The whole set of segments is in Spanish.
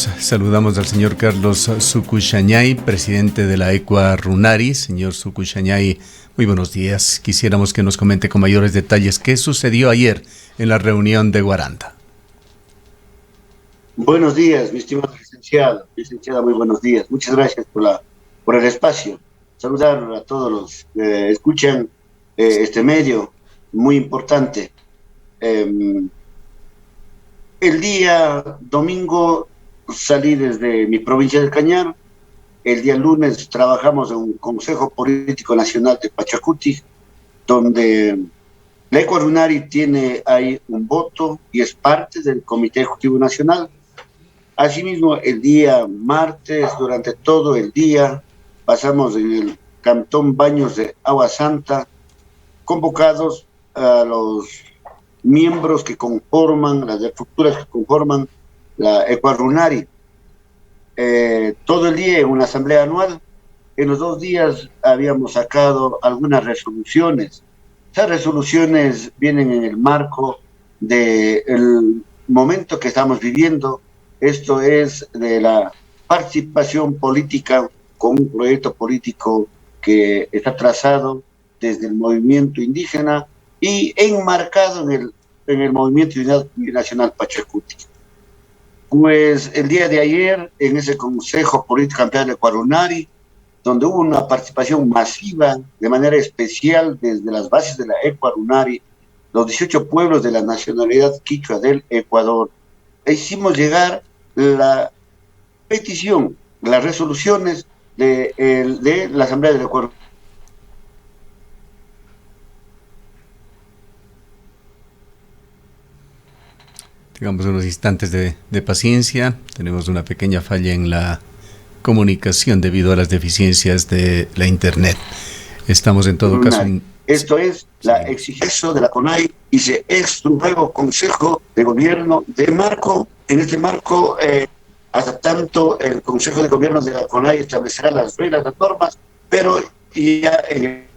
saludamos al señor Carlos Sucuchañay, presidente de la Ecua Runari. Señor Sucuchañay, muy buenos días. Quisiéramos que nos comente con mayores detalles qué sucedió ayer en la reunión de Guaranda. Buenos días, mi estimado licenciado. Licenciada, muy buenos días. Muchas gracias por el espacio. Saludar a todos los que escuchan este medio, muy importante. El día domingo salí desde mi provincia del Cañar. El día lunes trabajamos en un Consejo Político Nacional de Pachacuti, donde la Ecua Runari tiene ahí un voto y es parte del Comité Ejecutivo Nacional. Asimismo, el día martes, durante todo el día, pasamos en el Cantón Baños de Agua Santa, convocados a los miembros que conforman, las estructuras que conforman la Ecua Runari. Todo el día en una asamblea anual. En los 2 días habíamos sacado algunas resoluciones. Esas resoluciones vienen en el marco del momento que estamos viviendo. Esto es de la participación política con un proyecto político que está trazado desde el movimiento indígena y enmarcado en el movimiento nacional Pachacuti. Pues el día de ayer, en ese Consejo Político Campeón de Ecua Runari, donde hubo una participación masiva, de manera especial desde las bases de la Ecua Runari, los 18 pueblos de la nacionalidad quichua del Ecuador, hicimos llegar la petición, las resoluciones de la Asamblea del Ecuador. Tengamos unos instantes de paciencia. Tenemos una pequeña falla en la comunicación debido a las deficiencias de la internet. Estamos en todo caso... Esto es la exigencia de la CONAI y se es un nuevo Consejo de Gobierno de marco. En este marco, hasta tanto el Consejo de Gobierno de la CONAI establecerá las reglas, las normas, pero ya en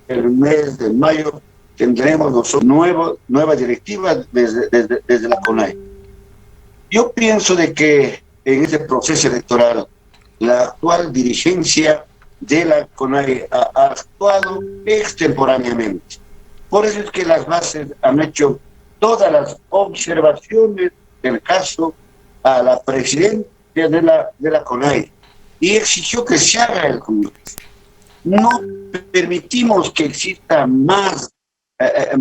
el mes de mayo tendremos nosotros nueva directiva desde la CONAI. Yo pienso de que en ese proceso electoral la actual dirigencia de la CONAI ha actuado extemporáneamente. Por eso es que las bases han hecho todas las observaciones del caso a la presidencia de la CONAI y exigió que se haga el Congreso. No permitimos que exista más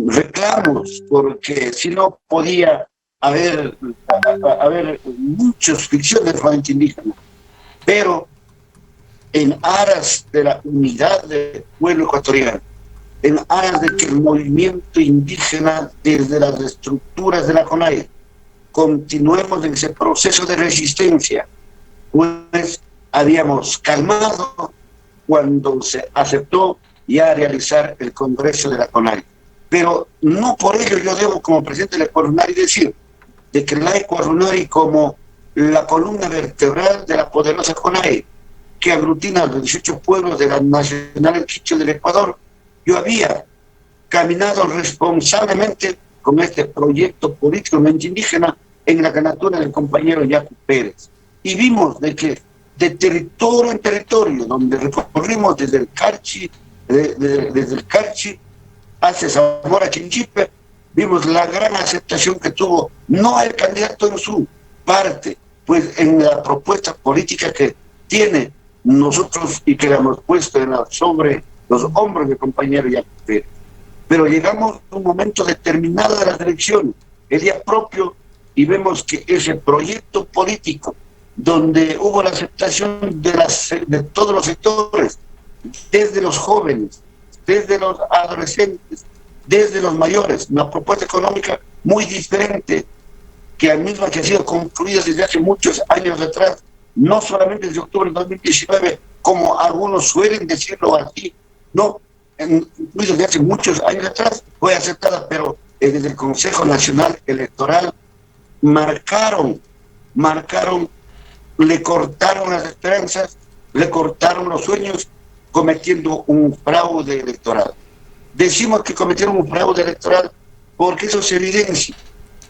reclamos, porque si no podía haber muchas ficciones del movimiento indígena, pero en aras de la unidad del pueblo ecuatoriano, en aras de que el movimiento indígena desde las estructuras de la CONAI continuemos en ese proceso de resistencia, pues habíamos calmado cuando se aceptó ya realizar el Congreso de la CONAI. Pero no por ello yo debo, como presidente de la Ecua Runari, decir de que la Ecua Runari, como la columna vertebral de la poderosa CONAI, que aglutina a los 18 pueblos de la nacional quichua del Ecuador, yo había caminado responsablemente con este proyecto político indígena en la candidatura del compañero Yacu Pérez. Y vimos de que de territorio en territorio, donde recorrimos desde el Carchi, desde el Carchi hacia Zamora Chinchipe, vimos la gran aceptación que tuvo, no el candidato en su parte, pues en la propuesta política que tiene nosotros y que la hemos puesto sobre los hombros del compañero Yacu Pérez. Pero llegamos a un momento determinado de las elecciones, el día propio, y vemos que ese proyecto político, donde hubo la aceptación de todos los sectores, desde los jóvenes, desde los adolescentes, desde los mayores, una propuesta económica muy diferente, que misma que ha sido construida desde hace muchos años atrás, no solamente desde octubre de 2019, como algunos suelen decirlo aquí, no, incluso desde hace muchos años atrás fue aceptada, pero desde el Consejo Nacional Electoral marcaron, le cortaron las esperanzas, le cortaron los sueños, cometiendo un fraude electoral. Decimos que cometieron un fraude electoral porque eso se evidencia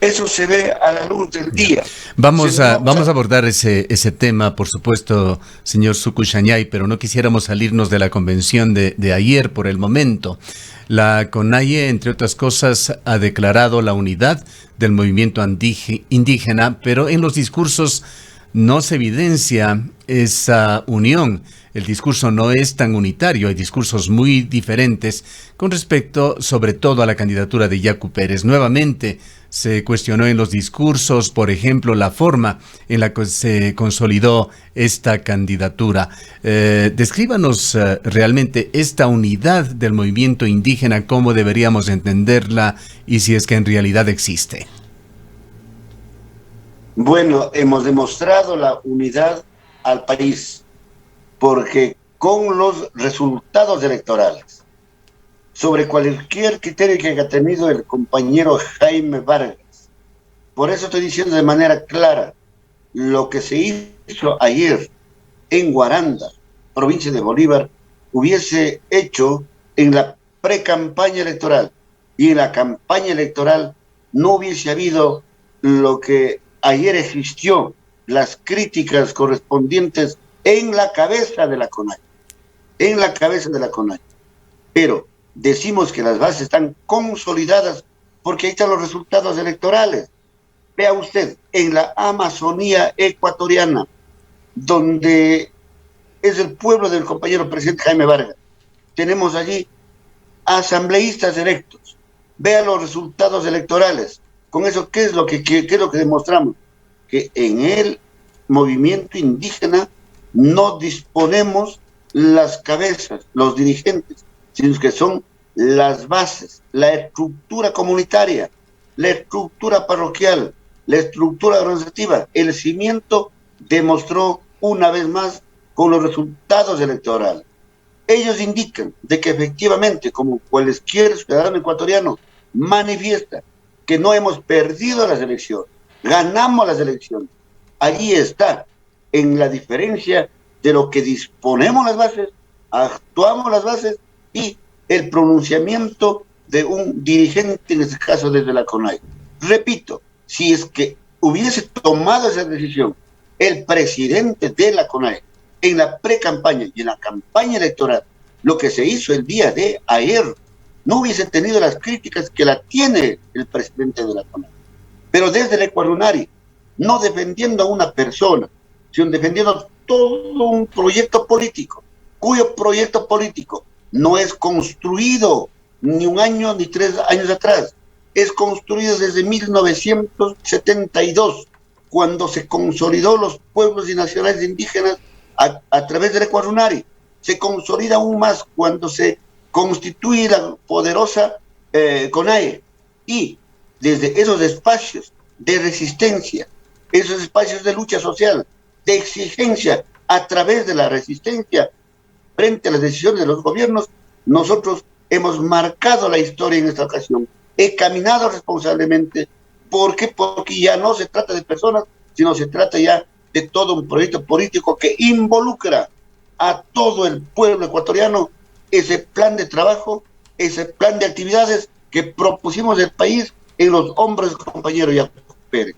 Eso se ve a la luz del día. Vamos a abordar ese tema, por supuesto, señor Sucuk Yañay, pero no quisiéramos salirnos de la convención de ayer por el momento. La CONAIE, entre otras cosas, ha declarado la unidad del movimiento indígena, pero en los discursos no se evidencia esa unión. El discurso no es tan unitario, hay discursos muy diferentes con respecto sobre todo a la candidatura de Yacu Pérez. Nuevamente se cuestionó en los discursos, por ejemplo, la forma en la que se consolidó esta candidatura. Descríbanos realmente esta unidad del movimiento indígena, cómo deberíamos entenderla y si es que en realidad existe. Bueno, hemos demostrado la unidad al país, porque con los resultados electorales, sobre cualquier criterio que haya tenido el compañero Jaime Vargas, por eso estoy diciendo de manera clara, lo que se hizo ayer en Guaranda, provincia de Bolívar, hubiese hecho en la pre-campaña electoral, y en la campaña electoral no hubiese habido lo que ayer existió, las críticas correspondientes en la cabeza de la CONAIE, en la cabeza de la CONAIE. Pero decimos que las bases están consolidadas porque ahí están los resultados electorales. Vea usted, en la Amazonía ecuatoriana, donde es el pueblo del compañero presidente Jaime Vargas, tenemos allí asambleístas electos. Vea los resultados electorales. Con eso, ¿qué es lo que demostramos? Que en el movimiento indígena no disponemos las cabezas, los dirigentes, sino que son las bases, la estructura comunitaria, la estructura parroquial, la estructura organizativa. El cimiento demostró una vez más con los resultados electorales. Ellos indican de que efectivamente, como cualquier ciudadano ecuatoriano manifiesta que no hemos perdido las elecciones, ganamos las elecciones. Allí está, en la diferencia de lo que disponemos las bases, actuamos las bases y el pronunciamiento de un dirigente, en este caso desde la CONAIE. Repito, si es que hubiese tomado esa decisión el presidente de la CONAIE en la pre-campaña y en la campaña electoral, lo que se hizo el día de ayer, no hubiese tenido las críticas que la tiene el presidente de la CONAIE. Pero desde el Ecuarunari, no defendiendo a una persona, sino defendiendo todo un proyecto político, cuyo proyecto político no es construido ni un año ni 3 años atrás, es construido desde 1972, cuando se consolidó los pueblos y nacionales indígenas a través del Ecuarunari. Se consolida aún más cuando se constituye la poderosa CONAIE, y desde esos espacios de resistencia, esos espacios de lucha social, de exigencia a través de la resistencia frente a las decisiones de los gobiernos, nosotros hemos marcado la historia en esta ocasión. He caminado responsablemente. ¿Por qué? Porque ya no se trata de personas, sino se trata ya de todo un proyecto político que involucra a todo el pueblo ecuatoriano, ese plan de trabajo, ese plan de actividades que propusimos del país en los hombros del compañero Yacu Pérez.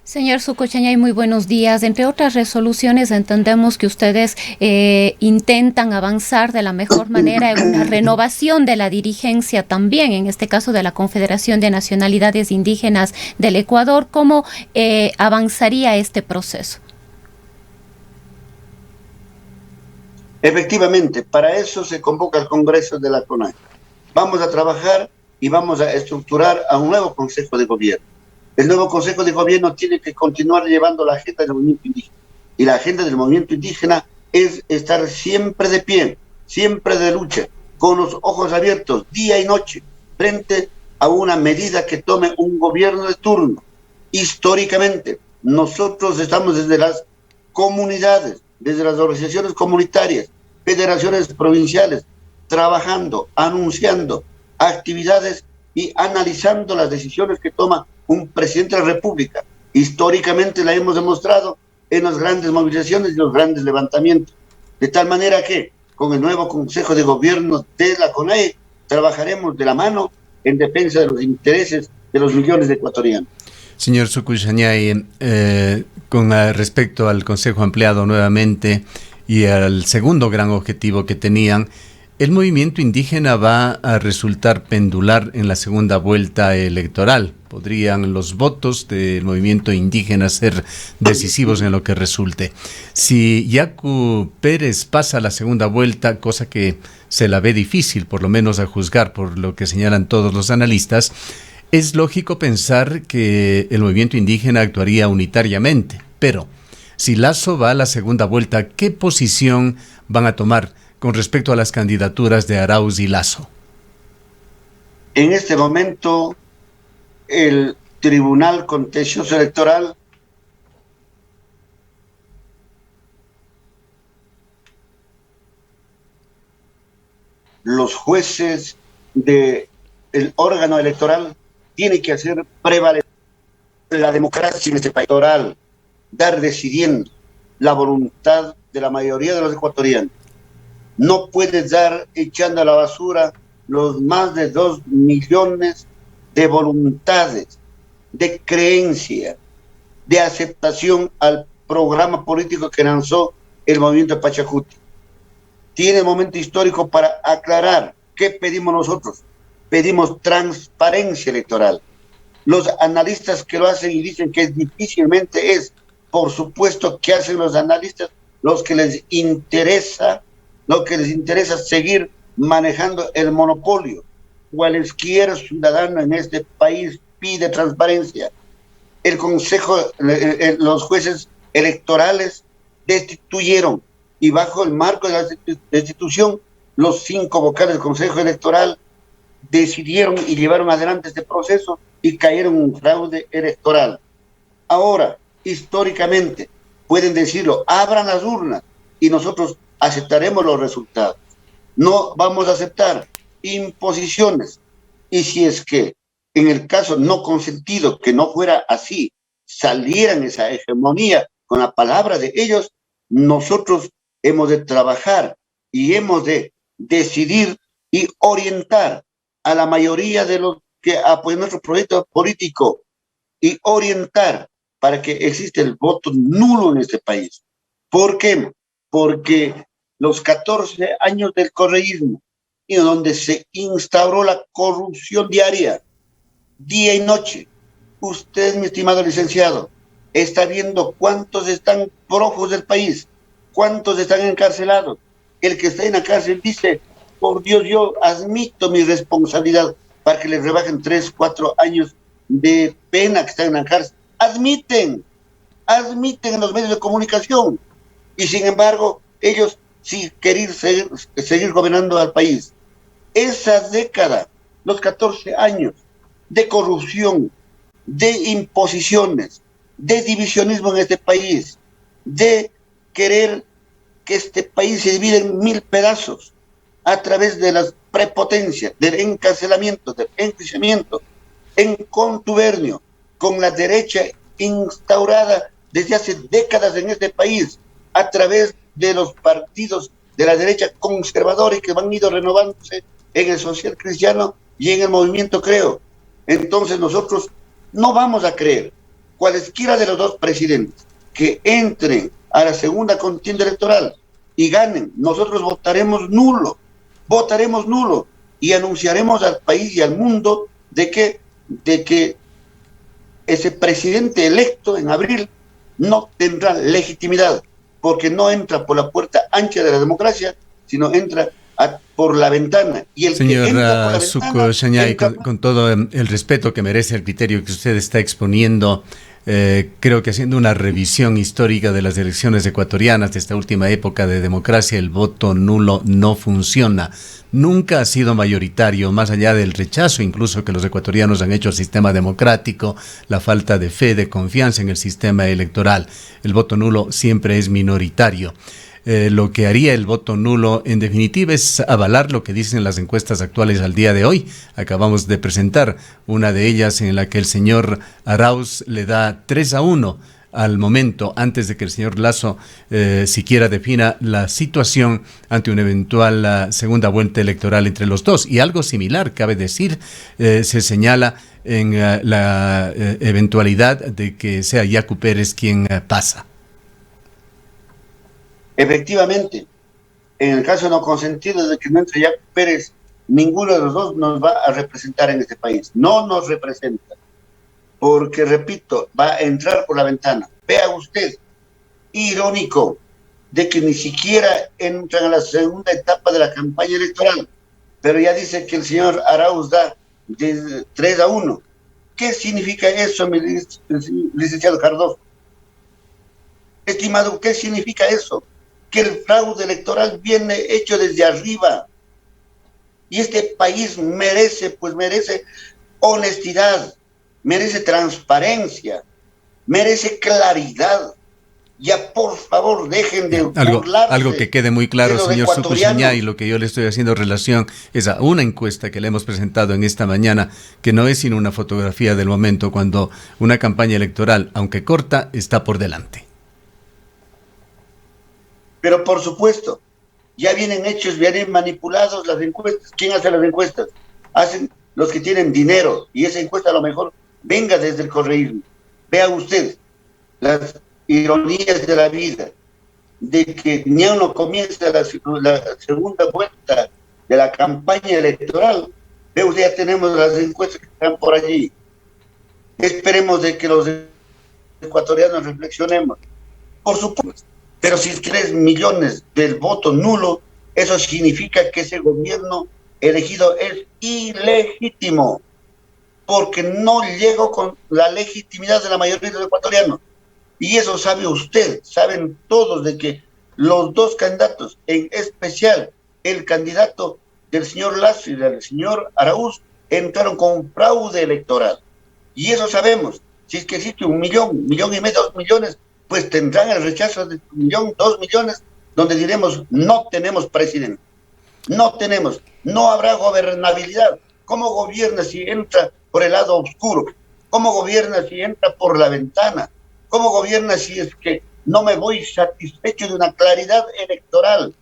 Señor Sucuk Yañay, muy buenos días. Entre otras resoluciones, entendemos que ustedes intentan avanzar de la mejor manera en una renovación de la dirigencia también, en este caso de la Confederación de Nacionalidades Indígenas del Ecuador. ¿Cómo avanzaría este proceso? Efectivamente, para eso se convoca el Congreso de la CONAIE. Vamos a trabajar y vamos a estructurar a un nuevo Consejo de Gobierno. El nuevo Consejo de Gobierno tiene que continuar llevando la agenda del movimiento indígena. Y la agenda del movimiento indígena es estar siempre de pie, siempre de lucha, con los ojos abiertos, día y noche, frente a una medida que tome un gobierno de turno. Históricamente, nosotros estamos desde las comunidades, desde las organizaciones comunitarias, federaciones provinciales, trabajando, anunciando actividades y analizando las decisiones que toma un presidente de la República. Históricamente la hemos demostrado en las grandes movilizaciones y los grandes levantamientos. De tal manera que con el nuevo Consejo de Gobierno de la CONAIE trabajaremos de la mano en defensa de los intereses de los millones de ecuatorianos. Señor Sukushanyai, con respecto al Consejo Ampliado nuevamente y al segundo gran objetivo que tenían, el movimiento indígena va a resultar pendular en la segunda vuelta electoral. ¿Podrían los votos del movimiento indígena ser decisivos en lo que resulte? Si Yacu Pérez pasa a la segunda vuelta, cosa que se la ve difícil, por lo menos a juzgar por lo que señalan todos los analistas, es lógico pensar que el movimiento indígena actuaría unitariamente. Pero si Lasso va a la segunda vuelta, ¿qué posición van a tomar con respecto a las candidaturas de Arauz y Lasso? En este momento, el Tribunal Contencioso Electoral los jueces del órgano electoral tienen que hacer prevalecer la democracia en este país electoral, dar decidiendo la voluntad de la mayoría de los ecuatorianos. No puedes dar echando a la basura los más de 2 millones de voluntades, de creencia, de aceptación al programa político que lanzó el movimiento Pachacuti. Tiene momento histórico para aclarar qué pedimos nosotros. Pedimos transparencia electoral. Los analistas que lo hacen y dicen que difícilmente es, por supuesto que hacen los analistas lo que les interesa seguir manejando el monopolio. Cualquier ciudadano en este país pide transparencia. El Consejo, los jueces electorales destituyeron, y bajo el marco de la destitución, los 5 vocales del Consejo Electoral decidieron y llevaron adelante este proceso y cayeron en un fraude electoral. Ahora, históricamente, pueden decirlo, abran las urnas y nosotros aceptaremos los resultados. No vamos a aceptar imposiciones. Y si es que en el caso no consentido, que no fuera así, salieran esa hegemonía con la palabra de ellos, nosotros hemos de trabajar y hemos de decidir y orientar a la mayoría de los que apoyan nuestro proyecto político y orientar para que exista el voto nulo en este país. ¿Por qué? Porque los 14 años del correísmo, y donde se instauró la corrupción diaria, día y noche, usted, mi estimado licenciado, está viendo cuántos están prófugos del país, cuántos están encarcelados. El que está en la cárcel dice, por Dios, yo admito mi responsabilidad para que les rebajen 3, 4 años de pena que están en la cárcel. Admiten en los medios de comunicación. Y sin embargo, ellos sí quieren seguir gobernando al país. Esa década, los 14 años de corrupción, de imposiciones, de divisionismo en este país, de querer que este país se divida en 1000 pedazos a través de las prepotencias, del encarcelamiento, del enjuiciamiento, en contubernio con la derecha instaurada desde hace décadas en este país, a través de los partidos de la derecha conservadora que van ido renovándose en el social cristiano y en el movimiento Creo. Entonces nosotros no vamos a creer cualesquiera de los 2 presidentes que entren a la segunda contienda electoral y ganen. Nosotros votaremos nulo y anunciaremos al país y al mundo de que ese presidente electo en abril no tendrá legitimidad, porque no entra por la puerta ancha de la democracia, sino entra por la ventana. Y el señor que entra por la Sukushanyai, con todo el respeto que merece el criterio que usted está exponiendo, creo que haciendo una revisión histórica de las elecciones ecuatorianas de esta última época de democracia, el voto nulo no funciona. Nunca ha sido mayoritario, más allá del rechazo incluso que los ecuatorianos han hecho al sistema democrático, la falta de fe, de confianza en el sistema electoral. El voto nulo siempre es minoritario. Lo que haría el voto nulo en definitiva es avalar lo que dicen las encuestas actuales al día de hoy. Acabamos de presentar una de ellas en la que el señor Arauz le da 3-1 al momento, antes de que el señor Lasso siquiera defina la situación ante una eventual segunda vuelta electoral entre los dos. Y algo similar, cabe decir, se señala en la eventualidad de que sea Yacu Pérez quien pasa. Efectivamente, en el caso no consentido de que no entre Yacu Pérez, ninguno de los dos nos va a representar en este país. No nos representa. Porque, repito, va a entrar por la ventana. Vea usted, irónico, de que ni siquiera entran a la segunda etapa de la campaña electoral, pero ya dice que el señor Arauz da de 3-1. ¿Qué significa eso, mi licenciado Cardoso? Estimado, ¿qué significa eso? Que el fraude electoral viene hecho desde arriba. Y este país merece honestidad, merece transparencia, merece claridad. Ya, por favor, dejen de burlarse. Algo que quede muy claro, señor Sukushanyai, lo que yo le estoy haciendo relación es a una encuesta que le hemos presentado en esta mañana, que no es sino una fotografía del momento cuando una campaña electoral, aunque corta, está por delante. Pero por supuesto, ya vienen hechos, vienen manipulados las encuestas. ¿Quién hace las encuestas? Hacen los que tienen dinero, y esa encuesta a lo mejor venga desde el correísmo. Vea usted las ironías de la vida, de que ni uno comienza la segunda vuelta de la campaña electoral. Vea usted, ya tenemos las encuestas que están por allí. Esperemos de que los ecuatorianos reflexionemos. Por supuesto, pero si 3 millones del voto nulo, eso significa que ese gobierno elegido es ilegítimo, porque no llegó con la legitimidad de la mayoría de los ecuatorianos. Y eso sabe usted, saben todos de que los dos candidatos, en especial el candidato del señor Lasso y del señor Arauz, entraron con fraude electoral. Y eso sabemos. Si es que existe 1 millón, 1,5 millones, 2 millones, pues tendrán el rechazo de 1 millón, 2 millones, donde diremos, no tenemos presidente. No tenemos, no habrá gobernabilidad. ¿Cómo gobierna si entra por el lado oscuro? ¿Cómo gobierna si entra por la ventana? ¿Cómo gobierna si es que no me voy satisfecho de una claridad electoral?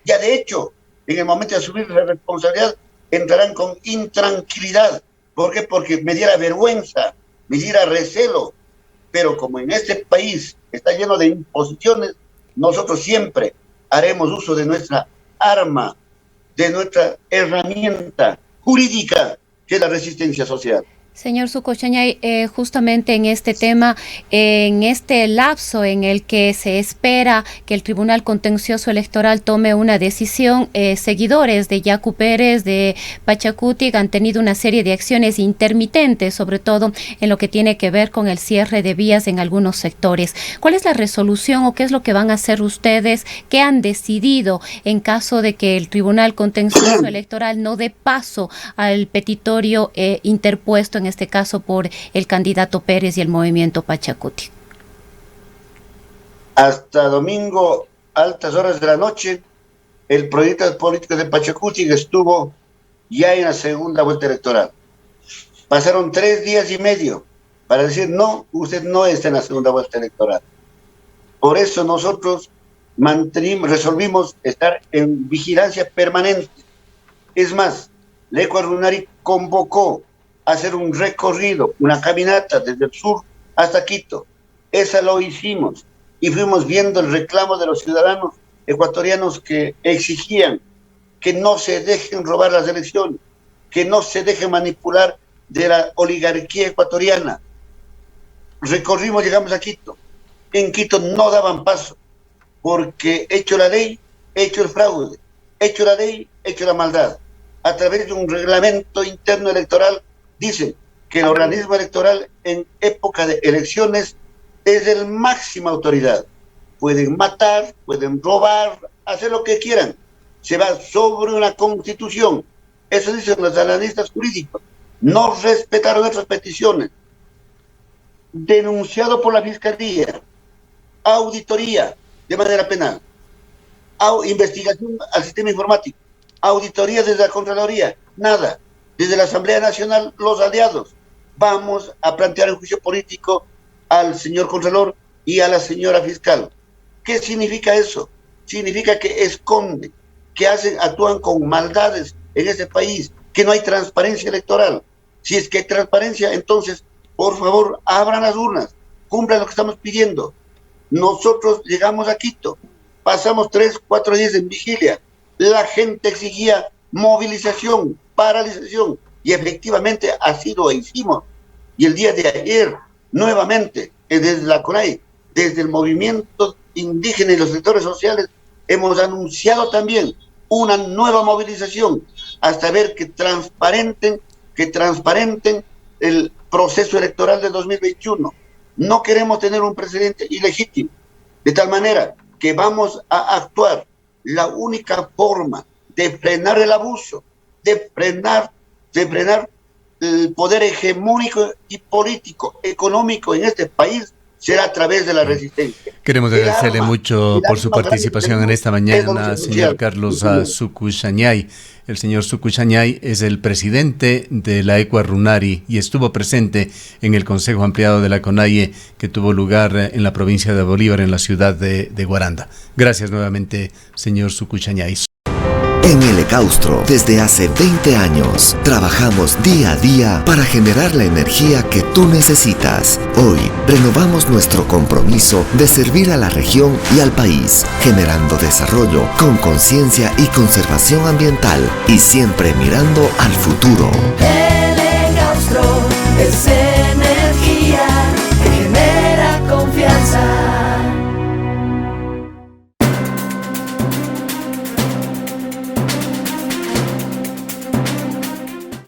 Ya de hecho, en el momento de asumir la responsabilidad, entrarán con intranquilidad. ¿Por qué? Porque me diera vergüenza, me diera recelo. Pero como en este país está lleno de imposiciones, nosotros siempre haremos uso de nuestra arma, de nuestra herramienta jurídica, que es la resistencia social. Señor Sukushanyai, justamente en este tema, en este lapso en el que se espera que el Tribunal Contencioso Electoral tome una decisión, seguidores de Yacu Pérez, de Pachacutic, han tenido una serie de acciones intermitentes, sobre todo en lo que tiene que ver con el cierre de vías en algunos sectores. ¿Cuál es la resolución o qué es lo que van a hacer ustedes? ¿Qué han decidido en caso de que el Tribunal Contencioso Electoral no dé paso al petitorio interpuesto en este caso por el candidato Pérez y el movimiento Pachacutic? Hasta domingo, altas horas de la noche, el proyecto político de Pachacutic estuvo ya en la segunda vuelta electoral. Pasaron 3 días y medio para decir, no, usted no está en la segunda vuelta electoral. Por eso nosotros resolvimos estar en vigilancia permanente. Es más, la Ecuador Runari convocó hacer un recorrido, una caminata desde el sur hasta Quito. Esa lo hicimos y fuimos viendo el reclamo de los ciudadanos ecuatorianos que exigían que no se dejen robar las elecciones, que no se dejen manipular de la oligarquía ecuatoriana. Recorrimos, llegamos a Quito. En Quito no daban paso, porque hecho la ley, hecho el fraude, hecho la ley, hecho la maldad. A través de un reglamento interno electoral dicen que el organismo electoral en época de elecciones es el máxima autoridad. Pueden matar, pueden robar, hacer lo que quieran. Se va sobre una constitución. Eso dicen los analistas jurídicos. No respetaron nuestras peticiones. Denunciado por la Fiscalía, auditoría de manera penal, investigación al sistema informático, auditoría desde la Contraloría, nada. Desde la Asamblea Nacional, los aliados. Vamos a plantear un juicio político al señor Contralor y a la señora Fiscal. ¿Qué significa eso? Significa que esconden, que actúan con maldades en este país, que no hay transparencia electoral. Si es que hay transparencia, entonces, por favor, abran las urnas, cumplan lo que estamos pidiendo. Nosotros llegamos a Quito, pasamos 3, 4 días en vigilia. La gente exigía movilización, paralización, y efectivamente así lo hicimos. Y el día de ayer, nuevamente, desde la CONAIE, desde el movimiento indígena y los sectores sociales, hemos anunciado también una nueva movilización hasta ver que transparenten el proceso electoral de 2021. No queremos tener un presidente ilegítimo, de tal manera que vamos a actuar. La única forma de frenar el abuso, de frenar el poder hegemónico y político, económico en este país, será a través de la resistencia. Queremos agradecerle mucho por su participación en esta mañana, señor Carlos Sukuxañay. El señor Sukuxañay es el presidente de la ECUA Runari y estuvo presente en el Consejo Ampliado de la CONAIE que tuvo lugar en la provincia de Bolívar, en la ciudad de Guaranda. Gracias nuevamente, señor Sukuxañay. En el Ecaustro, desde hace 20 años, trabajamos día a día para generar la energía que tú necesitas. Hoy, renovamos nuestro compromiso de servir a la región y al país, generando desarrollo con conciencia y conservación ambiental y siempre mirando al futuro. El Ecaustro es